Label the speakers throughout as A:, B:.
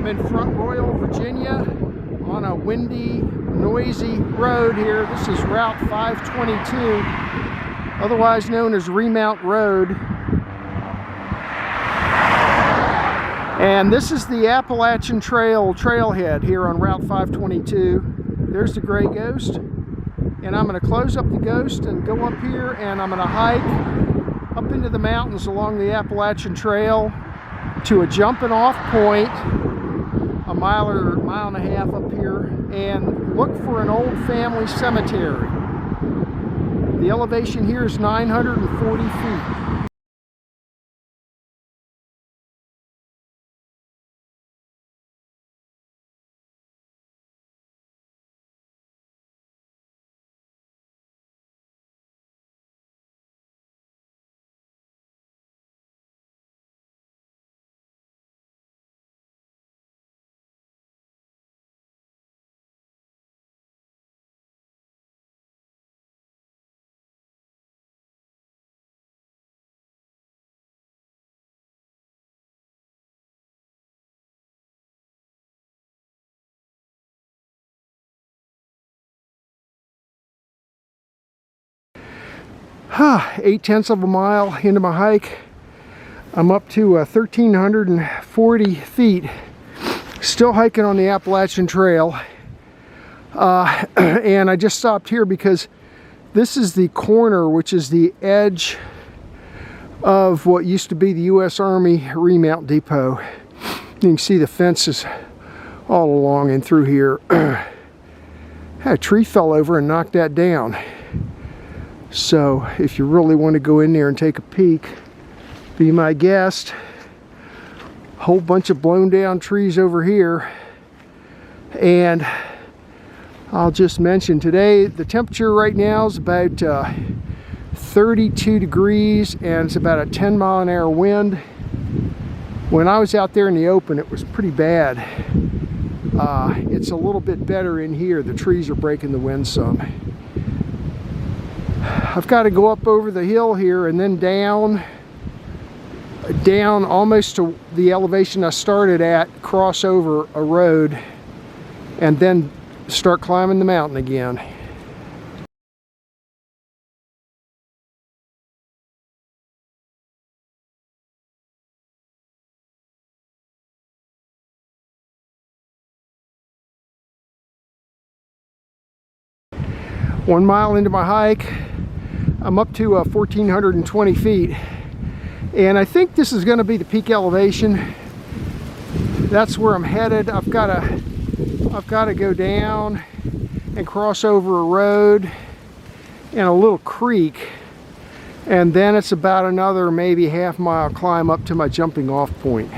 A: I'm in Front Royal, Virginia, on a windy, noisy road here. This is Route 522, otherwise known as Remount Road. And this is the Appalachian Trail trailhead here on Route 522. There's the Gray Ghost. And I'm going to close up the Ghost and go up here, and I'm going to hike up into the mountains along the Appalachian Trail to a jumping off point, a mile or mile and a half up here, and look for an old family cemetery. The elevation here is 940 feet. Eight-tenths of a mile into my hike. I'm up to 1,340 feet. Still hiking on the Appalachian Trail. And I just stopped here because this is the corner, which is the edge of what used to be the U.S. Army Remount Depot. You can see the fences all along and through here. Had a tree fell over and knocked that down. So if you really want to go in there and take a peek, be my guest. Whole bunch of blown down trees over here. And I'll just mention today the temperature right now is about 32 degrees and it's about a 10-mile-an-hour wind. When I was out there in the open, it was pretty bad. It's a little bit better in here. The trees are breaking the wind some. I've got to go up over the hill here and then down almost to the elevation I started at, cross over a road, and then start climbing the mountain again. One mile into my hike, I'm up to 1,420 feet, and I think this is going to be the peak elevation. That's where I'm headed. I've got to go down and cross over a road and a little creek, and then it's about another maybe half-mile climb up to my jumping off point.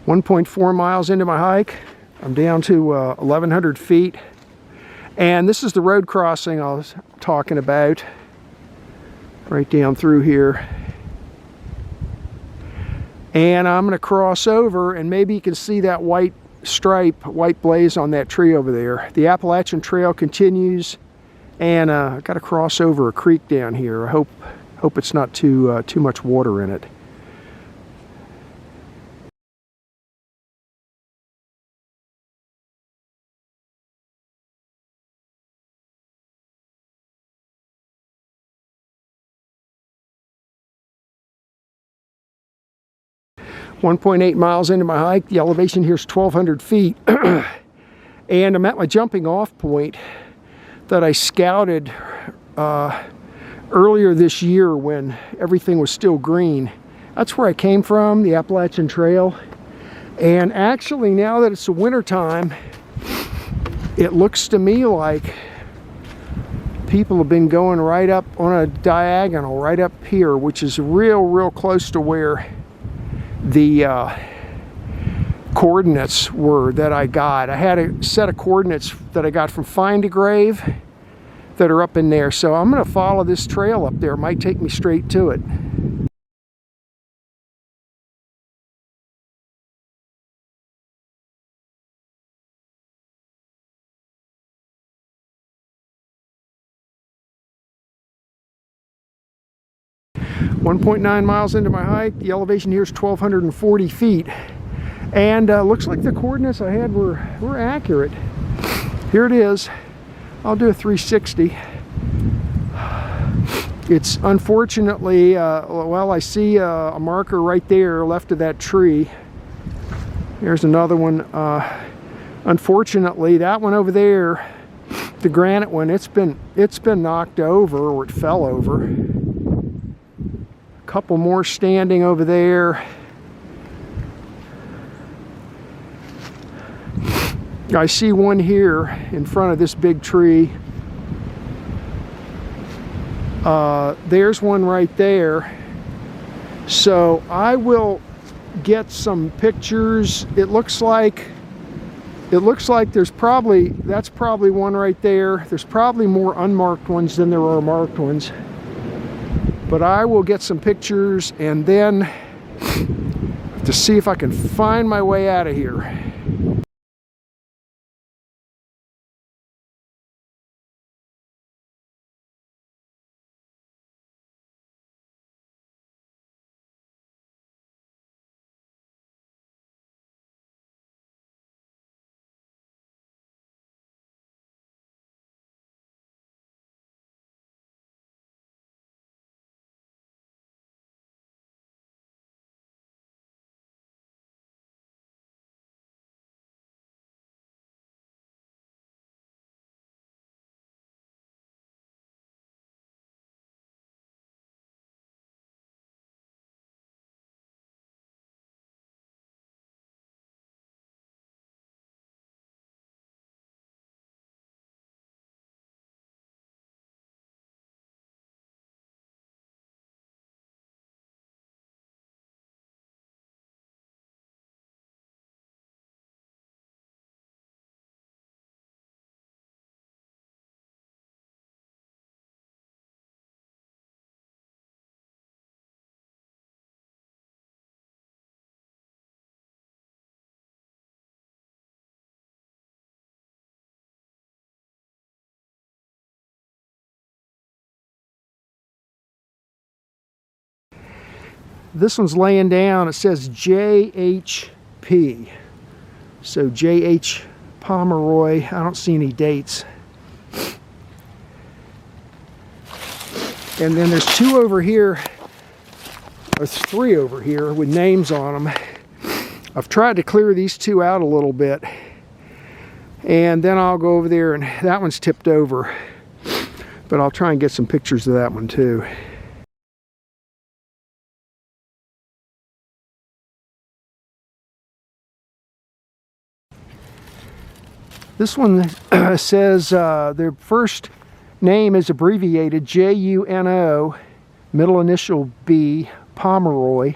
A: .4 miles into my hike, I'm down to 1,100 feet, and this is the road crossing I was talking about, right down through here. And I'm going to cross over, and maybe you can see that white stripe, white blaze on that tree over there. The Appalachian Trail continues, and I've got to cross over a creek down here. I hope it's not too much water in it. .8 miles into my hike. The elevation here is 1,200 feet. And I'm at my jumping off point that I scouted earlier this year when everything was still green. That's where I came from, the Appalachian Trail. And actually, now that it's the winter time, it looks to me like people have been going right up on a diagonal right up here, which is real close to where the coordinates were that I got. I had a set of coordinates that I got from Find a Grave that are up in there. So I'm going to follow this trail up there. It might take me straight to it. 1.9 miles into my hike. The elevation here is 1,240 feet. And looks like the coordinates I had were accurate. Here it is. I'll do a 360. It's unfortunately, well, I see a marker right there left of that tree. There's another one. Unfortunately, that one over there, the granite one, it's been knocked over, or it fell over. A couple more standing over there. I see one here in front of this big tree. There's one right there. So I will get some pictures. It looks like that's probably one right there. There's probably more unmarked ones than there are marked ones. But I will get some pictures and then to see if I can find my way out of here. This one's laying down. It says JHP. So JH Pomeroy. I don't see any dates. And then there's two over here, or three over here with names on them. I've tried to clear these two out a little bit. And then I'll go over there, and that one's tipped over. But I'll try and get some pictures of that one too. This one says their first name is abbreviated Juno, middle initial B, Pomeroy.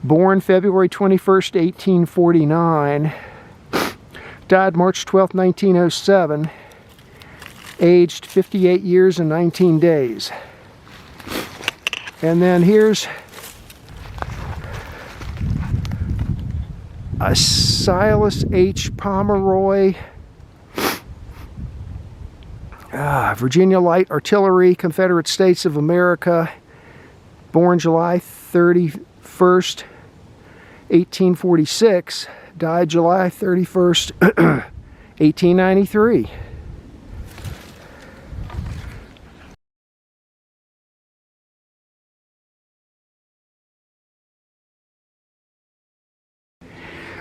A: Born February 21st, 1849. Died March 12th, 1907. Aged 58 years and 19 days. And then here's a Silas H. Pomeroy, Virginia Light Artillery, Confederate States of America, born July 31st, 1846, died July 31st, 1893.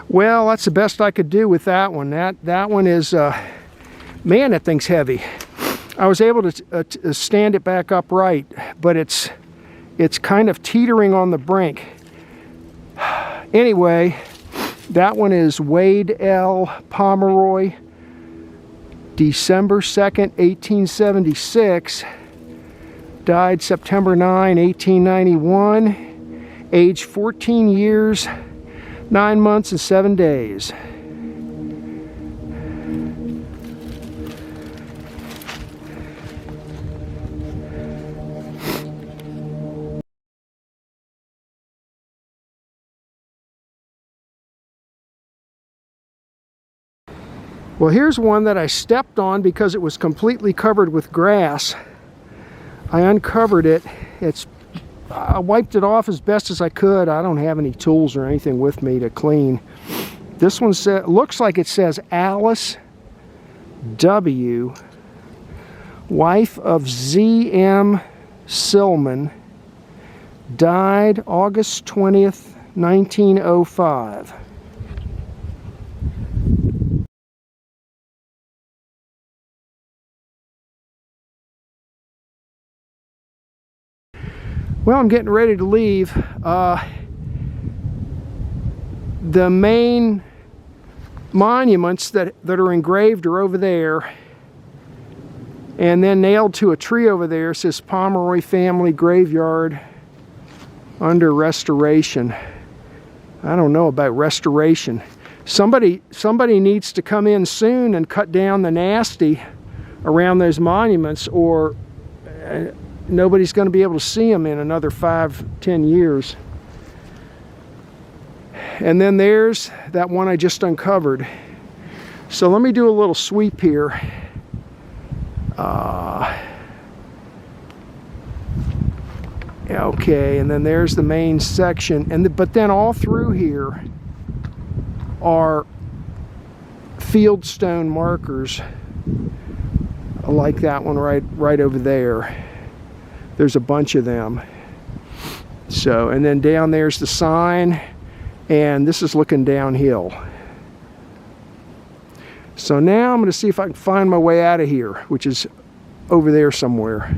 A: Well, that's the best I could do with that one. That one is, man, that thing's heavy. I was able to stand it back upright, but it's kind of teetering on the brink. Anyway, that one is Wade L. Pomeroy, December 2nd, 1876. Died September 9, 1891. Age 14 years. 9 months and 7 days. Well, here's one that I stepped on because it was completely covered with grass. I uncovered it. It's I wiped it off as best as I could. I don't have any tools or anything with me to clean. This one looks like it says Alice W., wife of Z.M. Silman, died August 20th, 1905. Well, I'm getting ready to leave. The main monuments that are engraved are over there. And then nailed to a tree over there says Pomeroy Family Graveyard under restoration. I don't know about restoration. Somebody needs to come in soon and cut down the nasty around those monuments, or nobody's going to be able to see them in another 5-10 years. And then there's that one I just uncovered. So let me do a little sweep here. Okay, and then there's the main section, but then all through here are fieldstone markers, like that one right over there. There's a bunch of them. So, and then down there's the sign, and this is looking downhill. So now I'm going to see if I can find my way out of here, which is over there somewhere.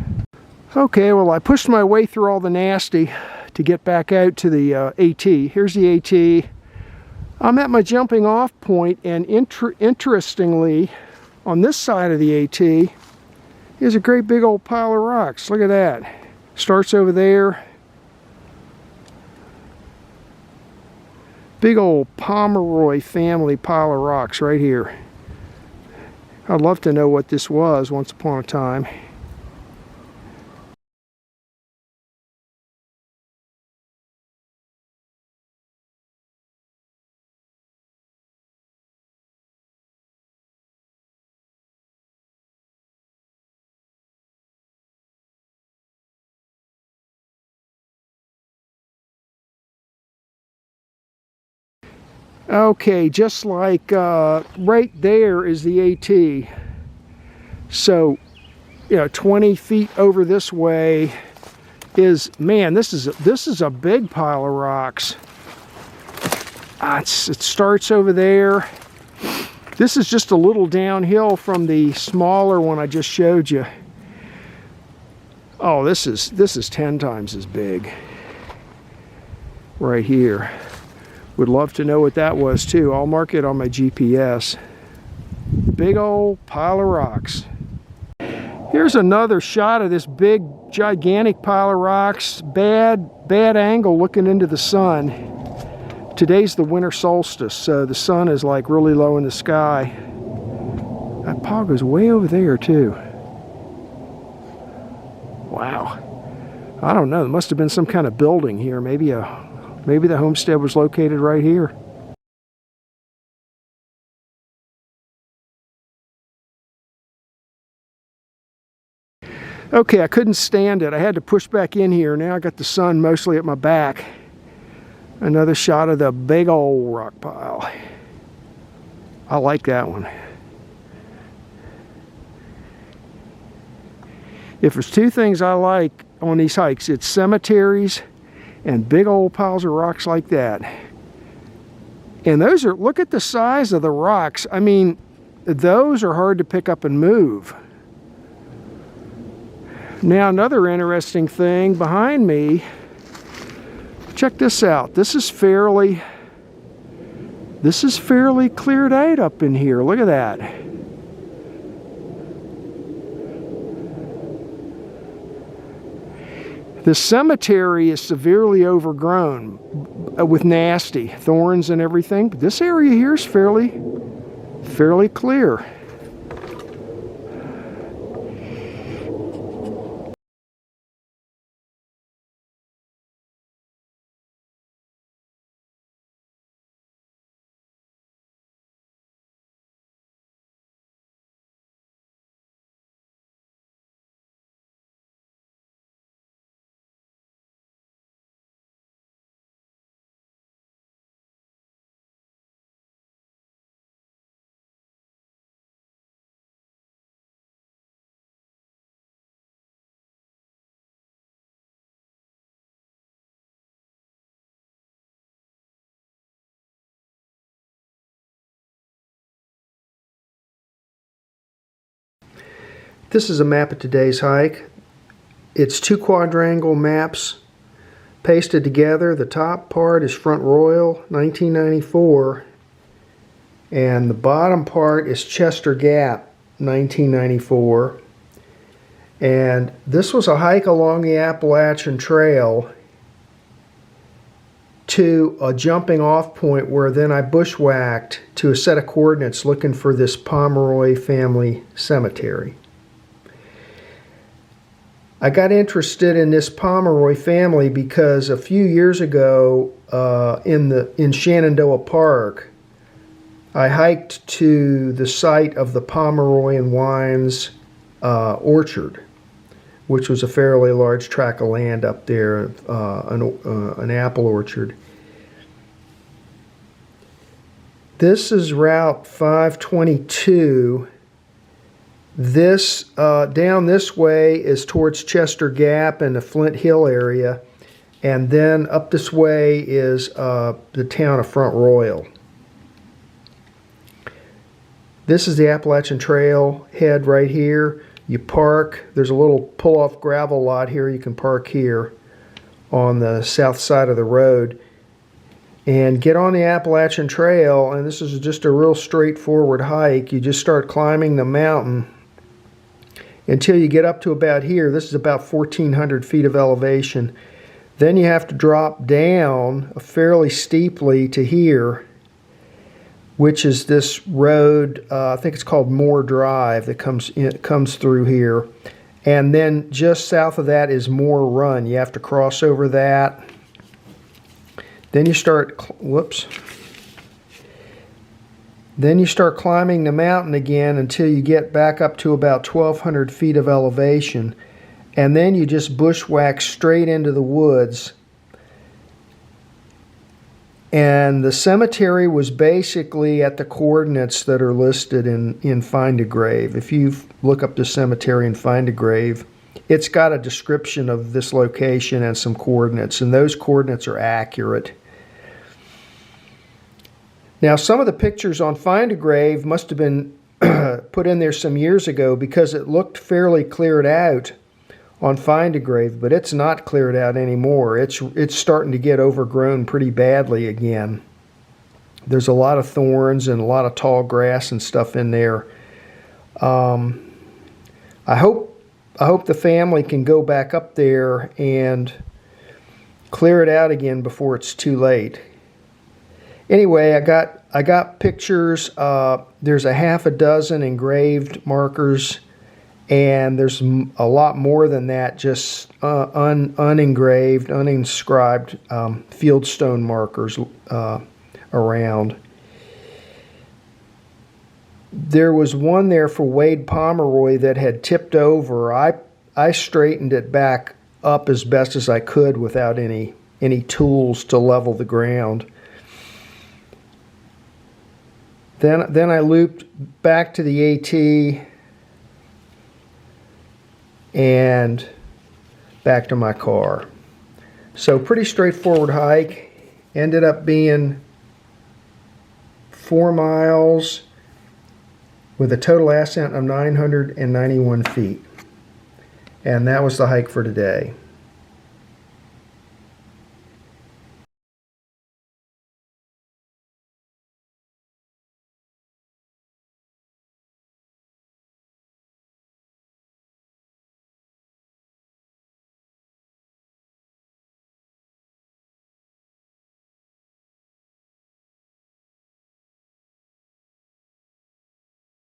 A: Okay, well, I pushed my way through all the nasty to get back out to the AT. Here's the AT. I'm at my jumping off point, and interestingly, on this side of the AT is a great big old pile of rocks. Look at that. Starts over there. Big old Pomeroy family pile of rocks right here. I'd love to know what this was once upon a time. Okay, just like right there is the AT. So, 20 feet over this way is, man, this is a big pile of rocks. It starts over there. This is just a little downhill from the smaller one I just showed you. Oh, this is 10 times as big right here. Would love to know what that was too. I'll mark it on my GPS. Big old pile of rocks. Here's another shot of this big, gigantic pile of rocks. Bad angle looking into the sun. Today's the winter solstice, so the sun is like really low in the sky. That pile goes way over there too. Wow. I don't know. There must have been some kind of building here. Maybe the homestead was located right here. Okay, I couldn't stand it. I had to push back in here. Now I got the sun mostly at my back. Another shot of the big old rock pile. I like that one. If there's two things I like on these hikes, it's cemeteries and big old piles of rocks like that. And those are, look at the size of the rocks. I mean, those are hard to pick up and move. Now, another interesting thing behind me, check this out. This is fairly cleared out up in here. Look at that. The cemetery is severely overgrown with nasty thorns and everything, but this area here is fairly clear. This is a map of today's hike. It's two quadrangle maps pasted together. The top part is Front Royal, 1994, and the bottom part is Chester Gap, 1994. And this was a hike along the Appalachian Trail to a jumping off point where then I bushwhacked to a set of coordinates looking for this Pomeroy Family Cemetery. I got interested in this Pomeroy family because a few years ago in Shenandoah Park, I hiked to the site of the Pomeroy and Wines orchard, which was a fairly large tract of land up there, an apple orchard. This is Route 522. This down this way is towards Chester Gap and the Flint Hill area, and then up this way is the town of Front Royal. This is the Appalachian Trail head right here. You park. There's a little pull-off gravel lot here. You can park here on the south side of the road and get on the Appalachian Trail, and this is just a real straightforward hike. You just start climbing the mountain until you get up to about here. This is about 1,400 feet of elevation. Then you have to drop down fairly steeply to here, which is this road, I think it's called Moore Drive, that comes through here. And then just south of that is Moore Run. You have to cross over that. Then you start, Then you start climbing the mountain again until you get back up to about 1,200 feet of elevation. And then you just bushwhack straight into the woods. And the cemetery was basically at the coordinates that are listed in Find a Grave. If you look up the cemetery and Find a Grave, it's got a description of this location and some coordinates, and those coordinates are accurate. Now, some of the pictures on Find a Grave must have been put in there some years ago because it looked fairly cleared out on Find a Grave, but it's not cleared out anymore. It's starting to get overgrown pretty badly again. There's a lot of thorns and a lot of tall grass and stuff in there. I hope the family can go back up there and clear it out again before it's too late. Anyway, I got pictures. There's a half a dozen engraved markers, and there's a lot more than that, just unengraved, uninscribed fieldstone markers around. There was one there for Wade Pomeroy that had tipped over. I straightened it back up as best as I could without any tools to level the ground. Then I looped back to the AT and back to my car. So pretty straightforward hike. Ended up being 4 miles with a total ascent of 991 feet. And that was the hike for today.